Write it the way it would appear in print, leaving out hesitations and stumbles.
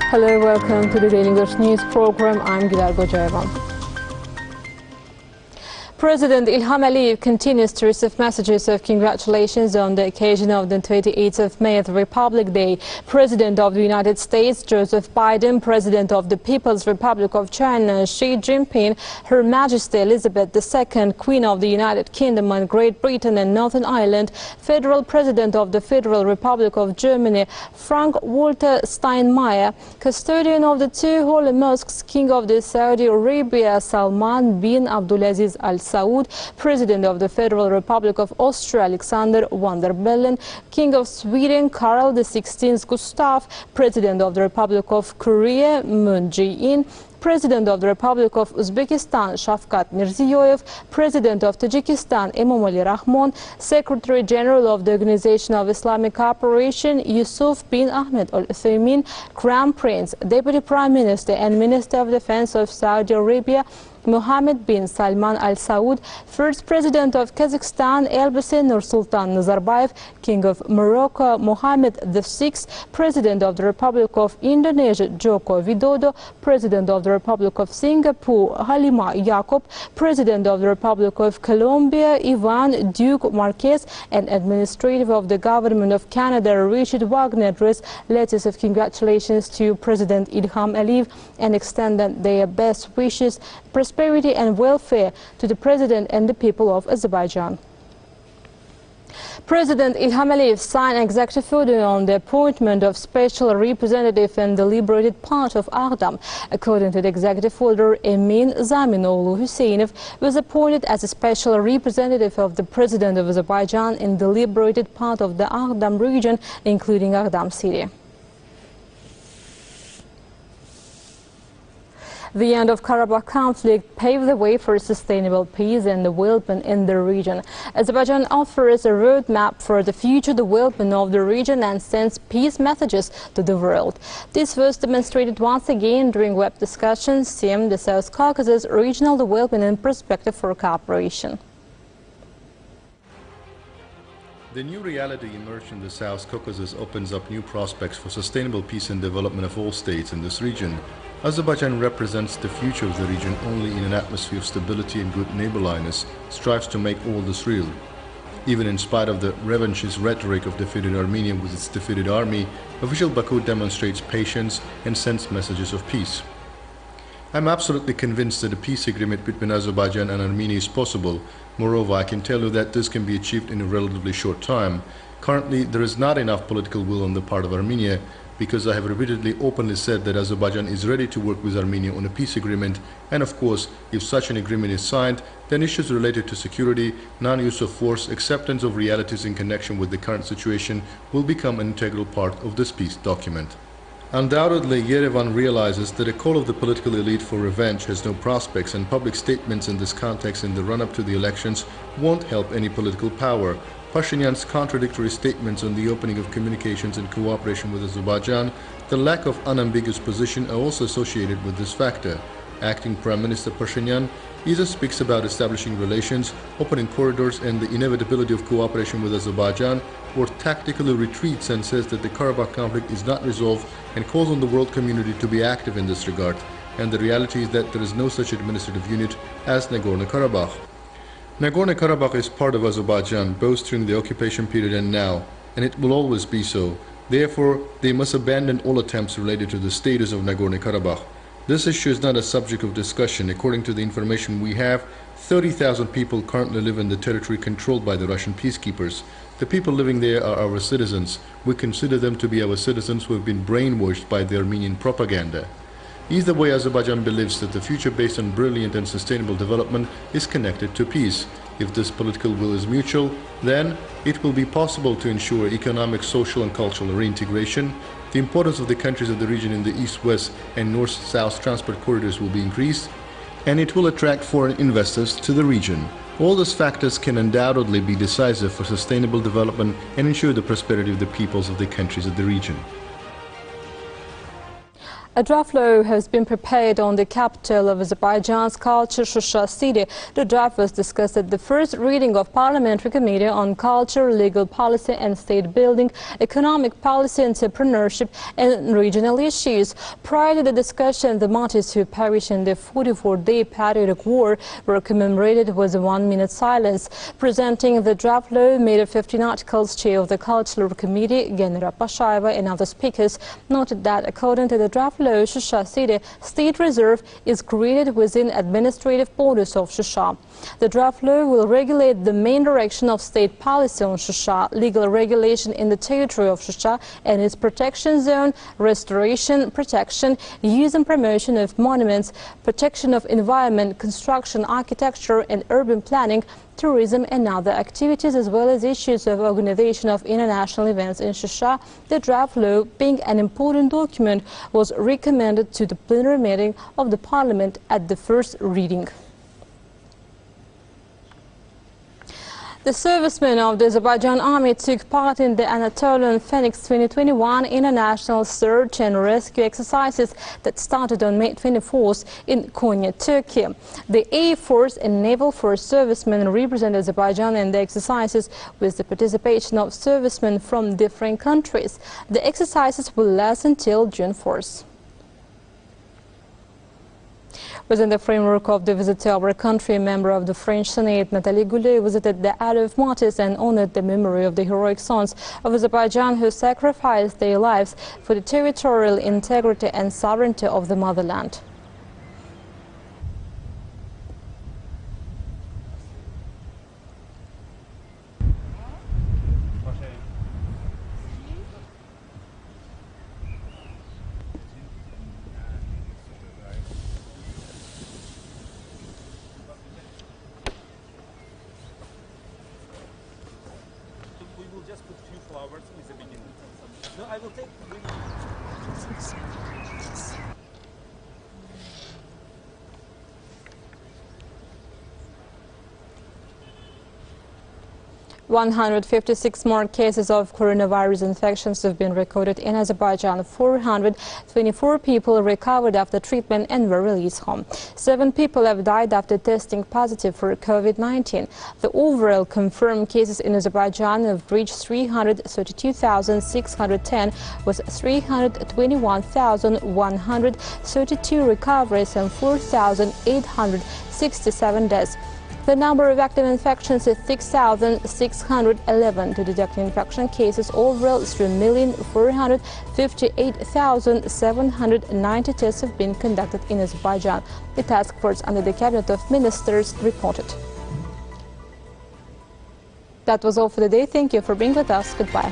Hello, welcome to the Daily English News program. I'm Qocaman. President İlham Aliyev continues to receive messages of congratulations on the occasion of the 28th of May, the Republic Day. President of the United States, Joseph Biden, President of the People's Republic of China, Xi Jinping, Her Majesty Elizabeth II, Queen of the United Kingdom and Great Britain and Northern Ireland, Federal President of the Federal Republic of Germany, Frank-Walter Steinmeier, Custodian of the two Holy Mosques, King of the Saudi Arabia, Salman bin Abdulaziz Al Saud, President of the Federal Republic of Austria, Alexander van der Bellen, King of Sweden, Karl XVI Gustav, President of the Republic of Korea, Moon Jae-in, President of the Republic of Uzbekistan, Shavkat Mirziyoyev, President of Tajikistan, Emomali Rahmon, Secretary General of the Organization of Islamic Cooperation, Yusuf bin Ahmed Al Uthaymin, Crown Prince, Deputy Prime Minister and Minister of Defense of Saudi Arabia, Mohammed bin Salman Al Saud, First President of Kazakhstan, Elbase Nursultan Nazarbayev, King of Morocco, Mohammed VI, President of the Republic of Indonesia, Joko Widodo, President of the Republic of Singapore, Halima Yacob, President of the Republic of Colombia, Ivan Duque Marquez, and Administrator of the Government of Canada, Richard Wagner, addressed letters of congratulations to President İlham Aliyev and extended their best wishes, prosperity and welfare to the President and the people of Azerbaijan. President İlham Aliyev signed executive order on the appointment of special representative and the liberated part of Ağdam. According to the executive order, Emin Zaminoğlu Hüseyinov was appointed as a special representative of the President of Azerbaijan in the liberated part of the Ağdam region, including Ağdam city. The end of Karabakh conflict paved the way for sustainable peace and development in the region. Azerbaijan offers a roadmap for the future development of the region and sends peace messages to the world. This was demonstrated once again during web discussions SIM, the South Caucasus regional development and perspective for cooperation. The new reality emerged in the South Caucasus opens up new prospects for sustainable peace and development of all states in this region. Azerbaijan represents the future of the region only in an atmosphere of stability and good neighborliness, strives to make all this real. Even in spite of the revanchist rhetoric of defeated Armenia with its defeated army, official Baku demonstrates patience and sends messages of peace. I'm absolutely convinced that a peace agreement between Azerbaijan and Armenia is possible. Moreover, I can tell you that this can be achieved in a relatively short time. Currently, there is not enough political will on the part of Armenia, because I have repeatedly openly said that Azerbaijan is ready to work with Armenia on a peace agreement, and of course, if such an agreement is signed, then issues related to security, non-use of force, acceptance of realities in connection with the current situation will become an integral part of this peace document. Undoubtedly, Yerevan realizes that a call of the political elite for revenge has no prospects, and public statements in this context in the run-up to the elections won't help any political power. Pashinyan's contradictory statements on the opening of communications and cooperation with Azerbaijan, the lack of unambiguous position are also associated with this factor. Acting Prime Minister Pashinyan either speaks about establishing relations, opening corridors and the inevitability of cooperation with Azerbaijan, or tactically retreats and says that the Karabakh conflict is not resolved and calls on the world community to be active in this regard. And the reality is that there is no such administrative unit as Nagorno-Karabakh. Nagorno-Karabakh is part of Azerbaijan both during the occupation period and now, and it will always be so. Therefore, they must abandon all attempts related to the status of Nagorno-Karabakh. This issue is not a subject of discussion. According to the information we have, 30,000 people currently live in the territory controlled by the Russian peacekeepers. The people living there are our citizens. We consider them to be our citizens who have been brainwashed by the Armenian propaganda. Either way, Azerbaijan believes that the future based on brilliant and sustainable development is connected to peace. If this political will is mutual, then it will be possible to ensure economic, social and cultural reintegration. The importance of the countries of the region in the east-west and north-south transport corridors will be increased, and it will attract foreign investors to the region. All these factors can undoubtedly be decisive for sustainable development and ensure the prosperity of the peoples of the countries of the region. A draft law has been prepared on the capital of Azerbaijan's culture, Shusha city. The draft was discussed at the first reading of Parliamentary Committee on Culture, Legal Policy and State Building, Economic Policy, Entrepreneurship and Regional Issues. Prior to the discussion, the martyrs who perished in the 44-day patriotic war were commemorated with a 1-minute silence. Presenting the draft law made of 15 articles, Chair of the Cultural Committee, Genera Pashaeva, and other speakers noted that according to the draft law, Shusha City State Reserve is created within administrative borders of Shusha. The draft law will regulate the main direction of state policy on Shusha, legal regulation in the territory of Shusha and its protection zone, restoration, protection, use and promotion of monuments, protection of environment, construction, architecture and urban planning, tourism and other activities, as well as issues of organization of international events in Shusha. The draft law, being an important document, was recommended to the plenary meeting of the Parliament at the first reading. The servicemen of the Azerbaijan Army took part in the Anatolian Phoenix 2021 international search and rescue exercises that started on May 24th in Konya, Turkey. The Air Force and Naval Force servicemen represent Azerbaijan in the exercises with the participation of servicemen from different countries. The exercises will last until June 4th. Within the framework of the visit to our country, a member of the French Senate, Nathalie Goulet, visited the Isle of Martyrs and honored the memory of the heroic sons of Azerbaijan who sacrificed their lives for the territorial integrity and sovereignty of the motherland. 156 more cases of coronavirus infections have been recorded in Azerbaijan. 424 people recovered after treatment and were released home. 7 people have died after testing positive for COVID-19. The overall confirmed cases in Azerbaijan have reached 332,610, with 321,132 recoveries and 4,867 deaths. The number of active infections is 6,611. To detect infection cases, overall 3,458,790 tests have been conducted in Azerbaijan. The task force under the Cabinet of Ministers reported. That was all for the day. Thank you for being with us. Goodbye.